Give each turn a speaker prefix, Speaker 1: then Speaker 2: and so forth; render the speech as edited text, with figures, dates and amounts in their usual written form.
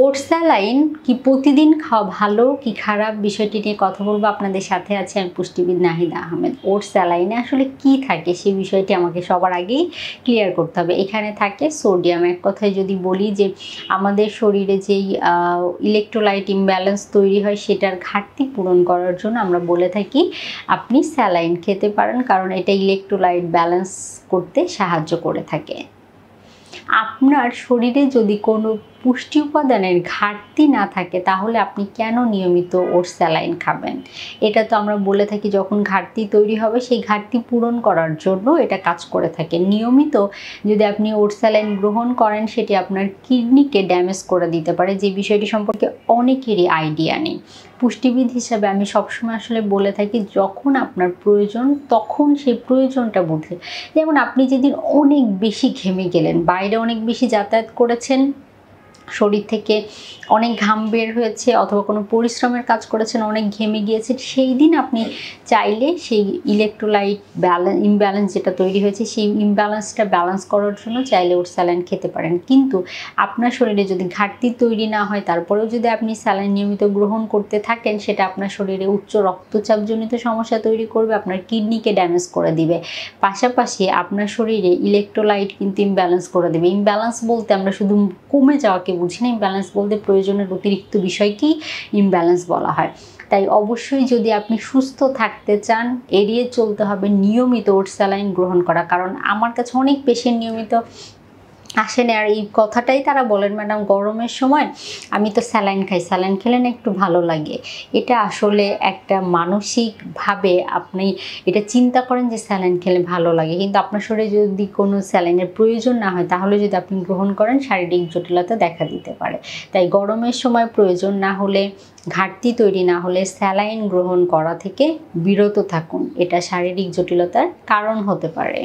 Speaker 1: Oats saline কি প্রতিদিন খাওয়া ভালো কি খারাপ বিষয়টি নিয়ে কথা বলবো আপনাদের সাথে। আছে আমি পুষ্টিবিদ নাহিদা আহমেদ। ওটস স্যালাইনে আসলে কি থাকে সেই বিষয়টি আমাকে সবার আগেই ক্লিয়ার করতে হবে। এখানে থাকে সোডিয়াম। এক কথায় যদি বলি যে আমাদের শরীরে যেই ইলেকট্রোলাইট ইমব্যালেন্স তৈরি হয় সেটার ঘাটতি পূরণ করার জন্য আমরা বলে থাকি আপনি স্যালাইন খেতে পারেন, কারণ এটা ইলেকট্রোলাইট ব্যালেন্স করতে সাহায্য করে থাকে। আপনার শরীরে যদি কোনো পুষ্টি উপাদানের ঘাটতি না থাকে তাহলে আপনি কেন নিয়মিত ওটস স্যালাইন খাবেন? এটা তো আমরা বলে থাকি যখন ঘাটতি তৈরি হবে সেই ঘাটতি পূরণ করার জন্য এটা কাজ করে থাকে। নিয়মিত যদি আপনি ওটস স্যালাইন গ্রহণ করেন সেটি আপনার কিডনিকে ড্যামেজ করে দিতে পারে, যে বিষয়টি সম্পর্কে অনেকেরই আইডিয়া নেই। পুষ্টিবিদ হিসাবে আমি সবসময় আসলে বলে থাকি যখন আপনার প্রয়োজন তখন সেই প্রয়োজনটা বুঝে। যেমন আপনি যেদিন অনেক বেশি ঘেমে গেলেন, বাইরে অনেক বেশি যাতায়াত করেছেন, শরীর থেকে অনেক ঘাম বের হয়েছে অথবা কোনো পরিশ্রমের কাজ করেছেন, অনেক ঘেমে গিয়েছেন, সেই দিন আপনি চাইলে সেই ইলেকট্রোলাইট ইমব্যালেন্স যেটা তৈরি হয়েছে সেই ইমব্যালেন্সটা ব্যালেন্স করার জন্য চাইলে ওটস স্যালাইন খেতে পারেন। কিন্তু আপনার শরীরে যদি ঘাটতি তৈরি না হয় তারপরেও যদি আপনি স্যালাইন নিয়মিত গ্রহণ করতে থাকেন, সেটা আপনার শরীরে উচ্চ রক্তচাপজনিত সমস্যা তৈরি করবে, আপনার কিডনিকে ড্যামেজ করে দিবে, পাশাপাশি আপনার শরীরে ইলেকট্রোলাইট কিন্তু ইমব্যালেন্স করে দেবে। ইমব্যালেন্স বলতে আমরা শুধু কমে যাওয়াকে বুঝি না, ইমব্যালেন্স বলতে প্রয়োজনের অতিরিক্ত বিষয়কেই ইমব্যালেন্স বলা হয়। তাই অবশ্যই যদি আপনি সুস্থ থাকতে চান এড়িয়ে চলতে হবে নিয়মিত ওটস স্যালাইন গ্রহণ করা। কারণ আমার কাছে অনেক পেশেন্ট নিয়মিত আসেন আর এই কথাটাই তারা বলেন, ম্যাডাম গরমের সময় আমি তো স্যালাইন খাই, স্যালাইন খেলে না একটু ভালো লাগে। এটা আসলে একটা মানসিকভাবে আপনি এটা চিন্তা করেন যে স্যালাইন খেলে ভালো লাগে, কিন্তু আপনার শরীরে যদি কোনো স্যালাইনের প্রয়োজন না হয় তাহলে যদি আপনি গ্রহণ করেন শারীরিক জটিলতা দেখা দিতে পারে। তাই গরমের সময় প্রয়োজন না হলে, ঘাটতি তৈরি না হলে স্যালাইন গ্রহণ করা থেকে বিরত থাকুন, এটা শারীরিক জটিলতার কারণ হতে পারে।